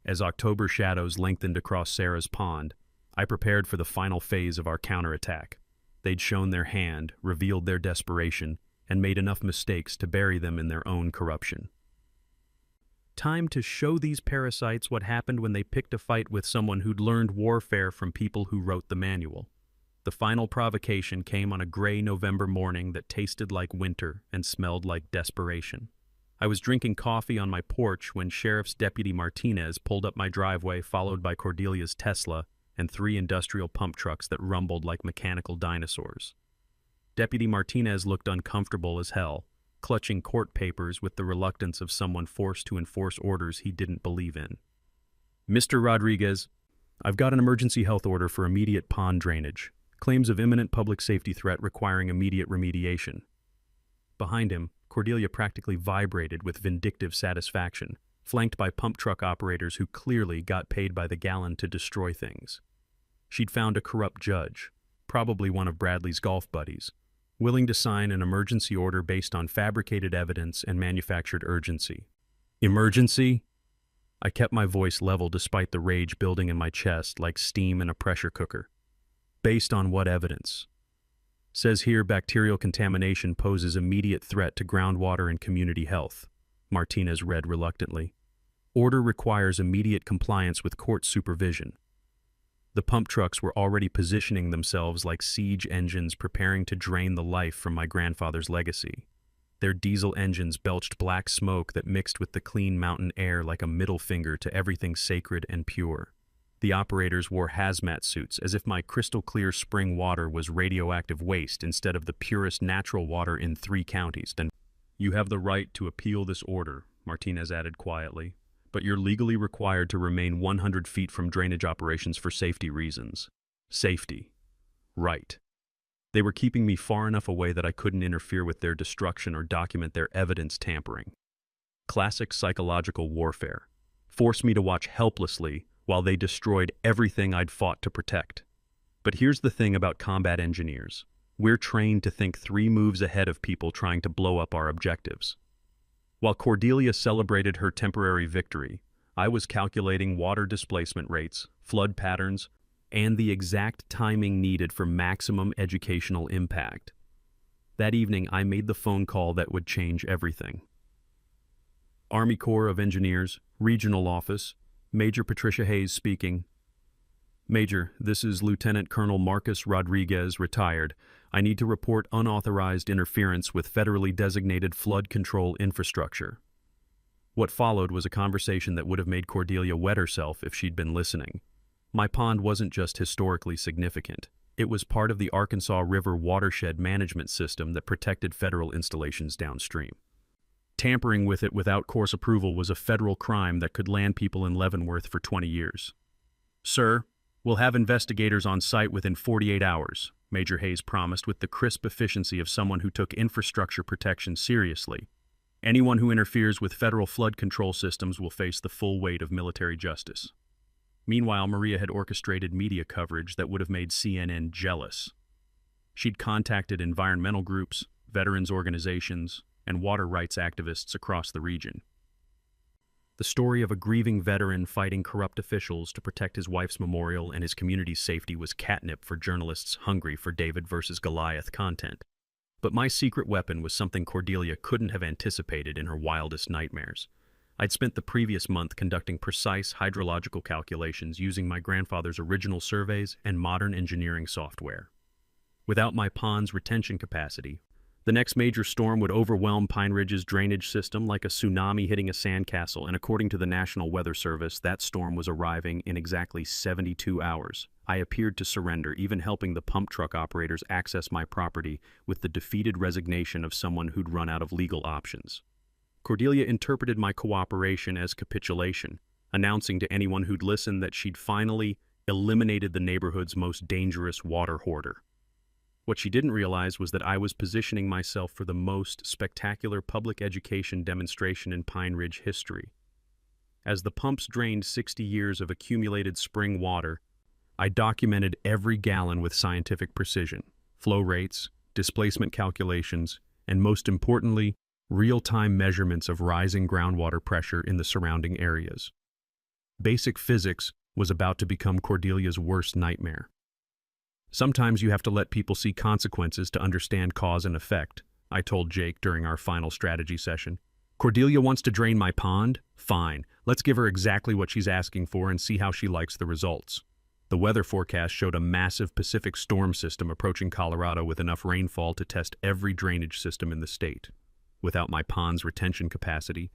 Speaker 1: As October shadows lengthened across Sarah's pond, I prepared for the final phase of our counterattack. They'd shown their hand, revealed their desperation, and made enough mistakes to bury them in their own corruption. Time to show these parasites what happened when they picked a fight with someone who'd learned warfare from people who wrote the manual. The final provocation came on a gray November morning that tasted like winter and smelled like desperation. I was drinking coffee on my porch when Sheriff's Deputy Martinez pulled up my driveway, followed by Cordelia's Tesla and 3 industrial pump trucks that rumbled like mechanical dinosaurs. Deputy Martinez looked uncomfortable as hell, clutching court papers with the reluctance of someone forced to enforce orders he didn't believe in. "Mr. Rodriguez, I've got an emergency health order for immediate pond drainage. Claims of imminent public safety threat requiring immediate remediation." Behind him, Cordelia practically vibrated with vindictive satisfaction, flanked by pump truck operators who clearly got paid by the gallon to destroy things. She'd found a corrupt judge, probably one of Bradley's golf buddies, willing to sign an emergency order based on fabricated evidence and manufactured urgency. Emergency? I kept my voice level despite the rage building in my chest like steam in a pressure cooker. Based on what evidence? Says here bacterial contamination poses immediate threat to groundwater and community health, Martinez read reluctantly. Order requires immediate compliance with court supervision. The pump trucks were already positioning themselves like siege engines preparing to drain the life from my grandfather's legacy. Their diesel engines belched black smoke that mixed with the clean mountain air like a middle finger to everything sacred and pure. The operators wore hazmat suits as if my crystal-clear spring water was radioactive waste instead of the purest natural water in 3 counties. Then, "You have the right to appeal this order," Martinez added quietly, "but you're legally required to remain 100 feet from drainage operations for safety reasons." Safety. Right. They were keeping me far enough away that I couldn't interfere with their destruction or document their evidence tampering. classic psychological warfare. Forced me to watch helplessly while they destroyed everything I'd fought to protect. But here's the thing about combat engineers. We're trained to think 3 moves ahead of people trying to blow up our objectives. While Cordelia celebrated her temporary victory, I was calculating water displacement rates, flood patterns, and the exact timing needed for maximum educational impact. That evening, I made the phone call that would change everything. Army Corps of Engineers, Regional Office, Major Patricia Hayes speaking. Major, this is Lieutenant Colonel Marcus Rodriguez, retired. I need to report unauthorized interference with federally designated flood control infrastructure. What followed was a conversation that would have made Cordelia wet herself if she'd been listening. My pond wasn't just historically significant. It was part of the Arkansas River watershed management system that protected federal installations downstream. Tampering with it without course approval was a federal crime that could land people in Leavenworth for 20 years. Sir, we'll have investigators on site within 48 hours, Major Hayes promised with the crisp efficiency of someone who took infrastructure protection seriously. Anyone who interferes with federal flood control systems will face the full weight of military justice. Meanwhile, Maria had orchestrated media coverage that would have made CNN jealous. She'd contacted environmental groups, veterans organizations, and water rights activists across the region. The story of a grieving veteran fighting corrupt officials to protect his wife's memorial and his community's safety was catnip for journalists hungry for David versus Goliath content. But my secret weapon was something Cordelia couldn't have anticipated in her wildest nightmares. I'd spent the previous month conducting precise hydrological calculations using my grandfather's original surveys and modern engineering software. Without my pond's retention capacity, the next major storm would overwhelm Pine Ridge's drainage system like a tsunami hitting a sandcastle, and according to the National Weather Service, that storm was arriving in exactly 72 hours. I appeared to surrender, even helping the pump truck operators access my property with the defeated resignation of someone who'd run out of legal options. Cordelia interpreted my cooperation as capitulation, announcing to anyone who'd listen that she'd finally eliminated the neighborhood's most dangerous water hoarder. What she didn't realize was that I was positioning myself for the most spectacular public education demonstration in Pine Ridge history. As the pumps drained 60 years of accumulated spring water, I documented every gallon with scientific precision, flow rates, displacement calculations, and most importantly, real-time measurements of rising groundwater pressure in the surrounding areas. Basic physics was about to become Cordelia's worst nightmare. Sometimes you have to let people see consequences to understand cause and effect, I told Jake during our final strategy session. Cordelia wants to drain my pond? Fine. Let's give her exactly what she's asking for and see how she likes the results. The weather forecast showed a massive Pacific storm system approaching Colorado with enough rainfall to test every drainage system in the state. Without my pond's retention capacity,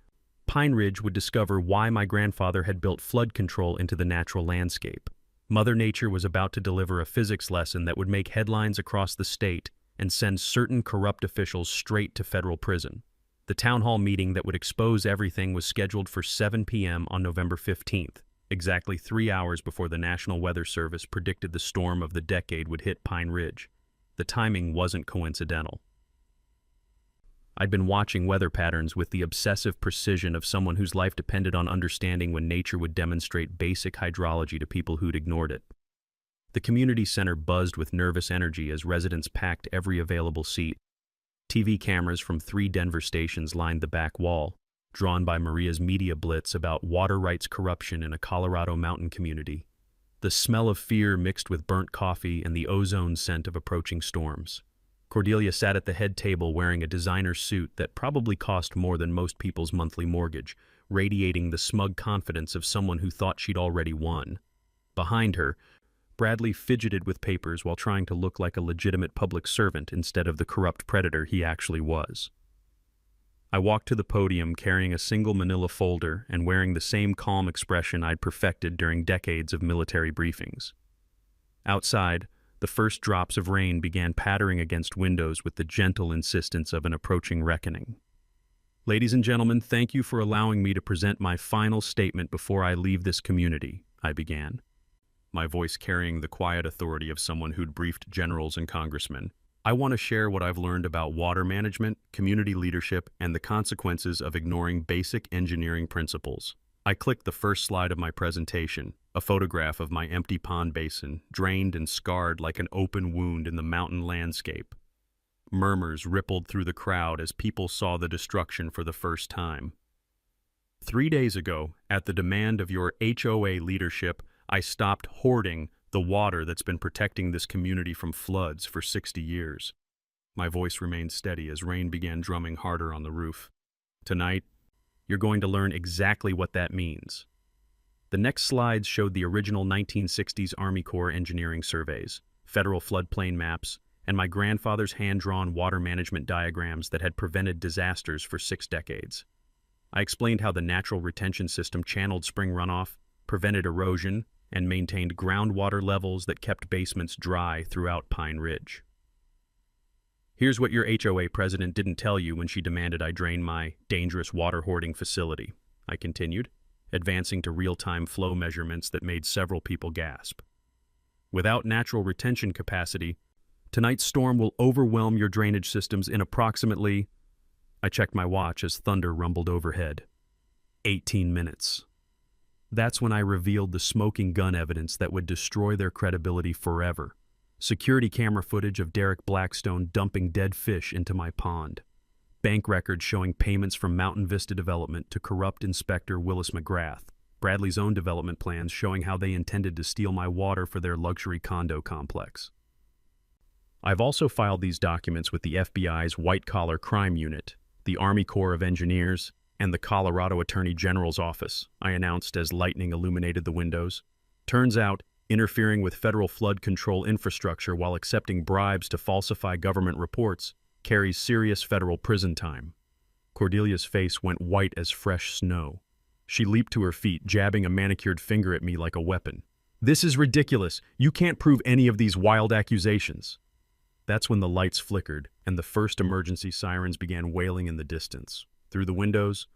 Speaker 1: Pine Ridge would discover why my grandfather had built flood control into the natural landscape. Mother Nature was about to deliver a physics lesson that would make headlines across the state and send certain corrupt officials straight to federal prison. The town hall meeting that would expose everything was scheduled for 7 p.m. on November 15th, exactly 3 hours before the National Weather Service predicted the storm of the decade would hit Pine Ridge. The timing wasn't coincidental. I'd been watching weather patterns with the obsessive precision of someone whose life depended on understanding when nature would demonstrate basic hydrology to people who'd ignored it. The community center buzzed with nervous energy as residents packed every available seat. TV cameras from 3 Denver stations lined the back wall, drawn by Maria's media blitz about water rights corruption in a Colorado mountain community. The smell of fear mixed with burnt coffee and the ozone scent of approaching storms. Cordelia sat at the head table wearing a designer suit that probably cost more than most people's monthly mortgage, radiating the smug confidence of someone who thought she'd already won. Behind her, Bradley fidgeted with papers while trying to look like a legitimate public servant instead of the corrupt predator he actually was. I walked to the podium carrying a single manila folder and wearing the same calm expression I'd perfected during decades of military briefings. Outside, the first drops of rain began pattering against windows with the gentle insistence of an approaching reckoning. Ladies and gentlemen, thank you for allowing me to present my final statement before I leave this community, I began, my voice carrying the quiet authority of someone who'd briefed generals and congressmen. I want to share what I've learned about water management, community leadership, and the consequences of ignoring basic engineering principles. I clicked the first slide of my presentation, a photograph of my empty pond basin, drained and scarred like an open wound in the mountain landscape. Murmurs rippled through the crowd as people saw the destruction for the first time. 3 days ago, at the demand of your HOA leadership, I stopped hoarding the water that's been protecting this community from floods for 60 years. My voice remained steady as rain began drumming harder on the roof. Tonight, you're going to learn exactly what that means. The next slides showed the original 1960s Army Corps engineering surveys, federal floodplain maps, and my grandfather's hand-drawn water management diagrams that had prevented disasters for 6 decades. I explained how the natural retention system channeled spring runoff, prevented erosion, and maintained groundwater levels that kept basements dry throughout Pine Ridge. Here's what your HOA president didn't tell you when she demanded I drain my dangerous water hoarding facility, I continued, advancing to real-time flow measurements that made several people gasp. Without natural retention capacity, tonight's storm will overwhelm your drainage systems in approximately, I checked my watch as thunder rumbled overhead, 18 minutes. That's when I revealed the smoking gun evidence that would destroy their credibility forever. Security camera footage of Derek Blackstone dumping dead fish into my pond. Bank records showing payments from Mountain Vista Development to corrupt Inspector Willis McGrath. Bradley's own development plans showing how they intended to steal my water for their luxury condo complex. I've also filed these documents with the FBI's White-Collar Crime Unit, the Army Corps of Engineers, and the Colorado Attorney General's office, I announced as lightning illuminated the windows. Turns out, interfering with federal flood control infrastructure while accepting bribes to falsify government reports carries serious federal prison time. Cordelia's face went white as fresh snow. She leaped to her feet, jabbing a manicured finger at me like a weapon. "This is ridiculous. You can't prove any of these wild accusations." That's when the lights flickered and the first emergency sirens began wailing in the distance. Through the windows,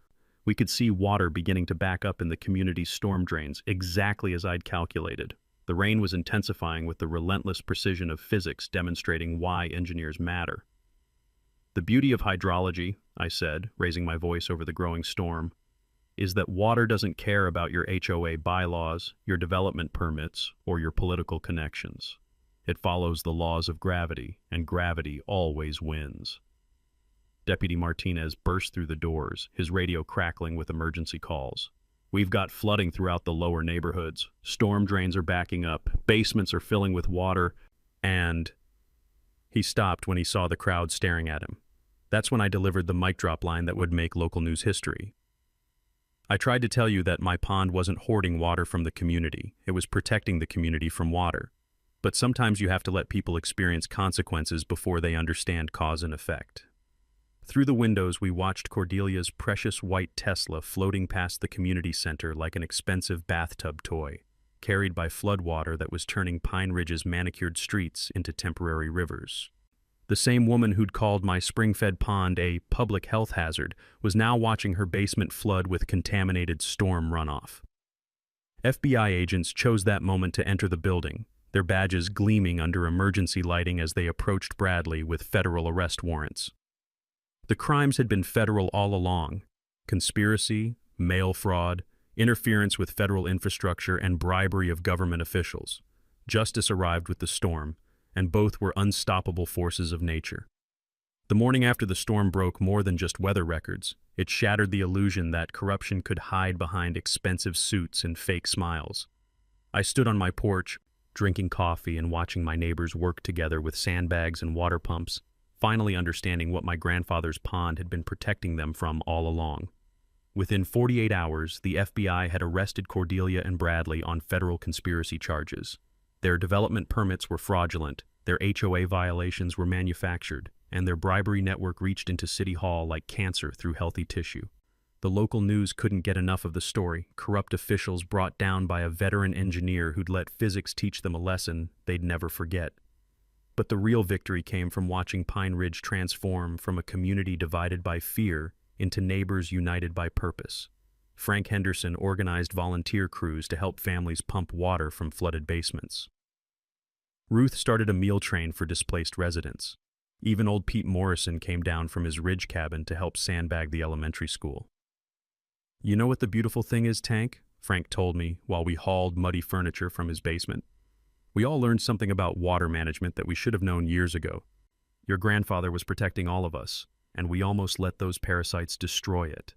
Speaker 1: we could see water beginning to back up in the community's storm drains, exactly as I'd calculated. The rain was intensifying with the relentless precision of physics demonstrating why engineers matter. "The beauty of hydrology," I said, raising my voice over the growing storm, "is that water doesn't care about your HOA bylaws, your development permits, or your political connections. It follows the laws of gravity, and gravity always wins." Deputy Martinez burst through the doors, his radio crackling with emergency calls. "We've got flooding throughout the lower neighborhoods. Storm drains are backing up, basements are filling with water, and..." He stopped when he saw the crowd staring at him. That's when I delivered the mic drop line that would make local news history. "I tried to tell you that my pond wasn't hoarding water from the community. It was protecting the community from water. But sometimes you have to let people experience consequences before they understand cause and effect." Through the windows, we watched Cordelia's precious white Tesla floating past the community center like an expensive bathtub toy, carried by floodwater that was turning Pine Ridge's manicured streets into temporary rivers. The same woman who'd called my spring-fed pond a public health hazard was now watching her basement flood with contaminated storm runoff. FBI agents chose that moment to enter the building, their badges gleaming under emergency lighting as they approached Bradley with federal arrest warrants. The crimes had been federal all along: conspiracy, mail fraud, interference with federal infrastructure, and bribery of government officials. Justice arrived with the storm, and both were unstoppable forces of nature. The morning after the storm broke more than just weather records. It shattered the illusion that corruption could hide behind expensive suits and fake smiles. I stood on my porch, drinking coffee and watching my neighbors work together with sandbags and water pumps, finally understanding what my grandfather's pond had been protecting them from all along. Within 48 hours, the FBI had arrested Cordelia and Bradley on federal conspiracy charges. Their development permits were fraudulent, their HOA violations were manufactured, and their bribery network reached into City Hall like cancer through healthy tissue. The local news couldn't get enough of the story, corrupt officials brought down by a veteran engineer who'd let physics teach them a lesson they'd never forget. But the real victory came from watching Pine Ridge transform from a community divided by fear into neighbors united by purpose. Frank Henderson organized volunteer crews to help families pump water from flooded basements. Ruth started a meal train for displaced residents. Even old Pete Morrison came down from his ridge cabin to help sandbag the elementary school. "You know what the beautiful thing is, Tank?" Frank told me while we hauled muddy furniture from his basement. "We all learned something about water management that we should have known years ago. Your grandfather was protecting all of us, and we almost let those parasites destroy it.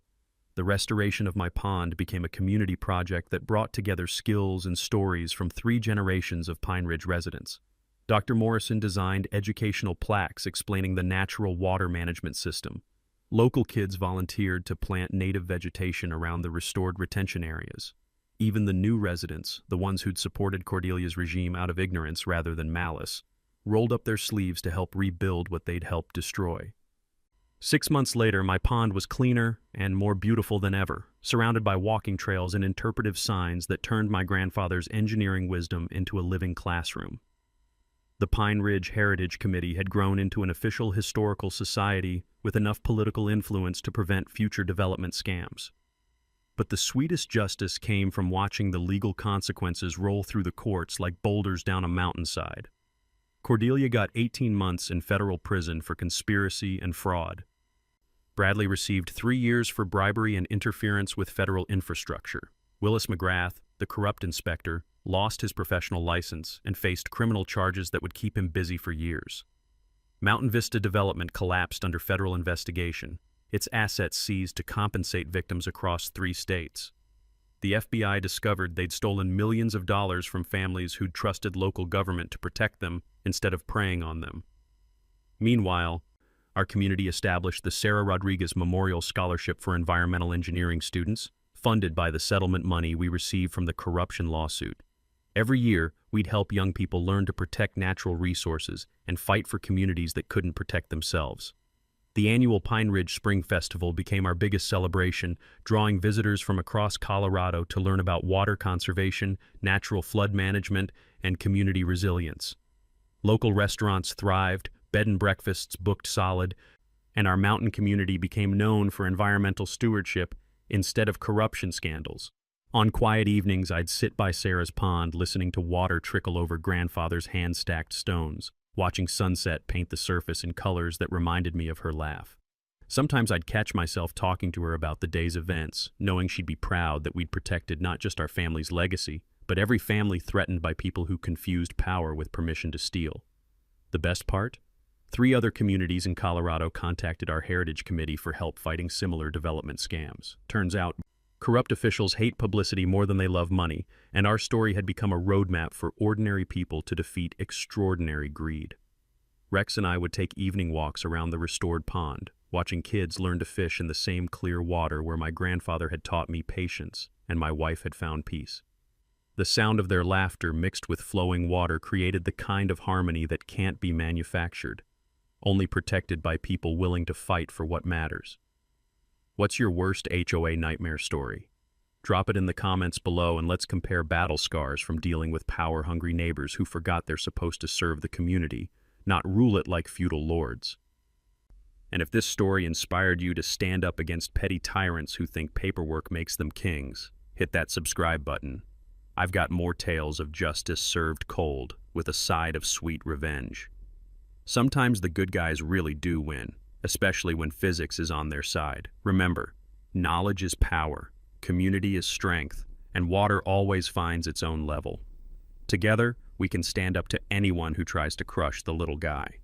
Speaker 1: The restoration of my pond became a community project that brought together skills and stories from 3 generations of Pine Ridge residents. Dr. Morrison designed educational plaques explaining the natural water management system. Local kids volunteered to plant native vegetation around the restored retention areas. Even the new residents, the ones who'd supported Cordelia's regime out of ignorance rather than malice, rolled up their sleeves to help rebuild what they'd helped destroy. 6 months later, my pond was cleaner and more beautiful than ever, surrounded by walking trails and interpretive signs that turned my grandfather's engineering wisdom into a living classroom. The Pine Ridge Heritage Committee had grown into an official historical society with enough political influence to prevent future development scams. But the sweetest justice came from watching the legal consequences roll through the courts like boulders down a mountainside. Cordelia got 18 months in federal prison for conspiracy and fraud. Bradley received 3 years for bribery and interference with federal infrastructure. Willis McGrath, the corrupt inspector, lost his professional license and faced criminal charges that would keep him busy for years. Mountain Vista Development collapsed under federal investigation, its assets seized to compensate victims across 3 states. The FBI discovered they'd stolen millions of dollars from families who'd trusted local government to protect them instead of preying on them. Meanwhile, our community established the Sarah Rodriguez Memorial Scholarship for Environmental Engineering students, funded by the settlement money we received from the corruption lawsuit. Every year, we'd help young people learn to protect natural resources and fight for communities that couldn't protect themselves. The annual Pine Ridge Spring Festival became our biggest celebration, drawing visitors from across Colorado to learn about water conservation, natural flood management, and community resilience. Local restaurants thrived, bed and breakfasts booked solid, and our mountain community became known for environmental stewardship instead of corruption scandals. On quiet evenings, I'd sit by Sarah's pond listening to water trickle over grandfather's hand-stacked stones, watching sunset paint the surface in colors that reminded me of her laugh. Sometimes I'd catch myself talking to her about the day's events, knowing she'd be proud that we'd protected not just our family's legacy, but every family threatened by people who confused power with permission to steal. The best part? 3 other communities in Colorado contacted our Heritage Committee for help fighting similar development scams. Turns out, corrupt officials hate publicity more than they love money, and our story had become a roadmap for ordinary people to defeat extraordinary greed. Rex and I would take evening walks around the restored pond, watching kids learn to fish in the same clear water where my grandfather had taught me patience and my wife had found peace. The sound of their laughter mixed with flowing water created the kind of harmony that can't be manufactured, only protected by people willing to fight for what matters. What's your worst HOA nightmare story? Drop it in the comments below and let's compare battle scars from dealing with power-hungry neighbors who forgot they're supposed to serve the community, not rule it like feudal lords. And if this story inspired you to stand up against petty tyrants who think paperwork makes them kings, hit that subscribe button. I've got more tales of justice served cold with a side of sweet revenge. Sometimes the good guys really do win, especially when physics is on their side. Remember, knowledge is power, community is strength, and water always finds its own level. Together, we can stand up to anyone who tries to crush the little guy.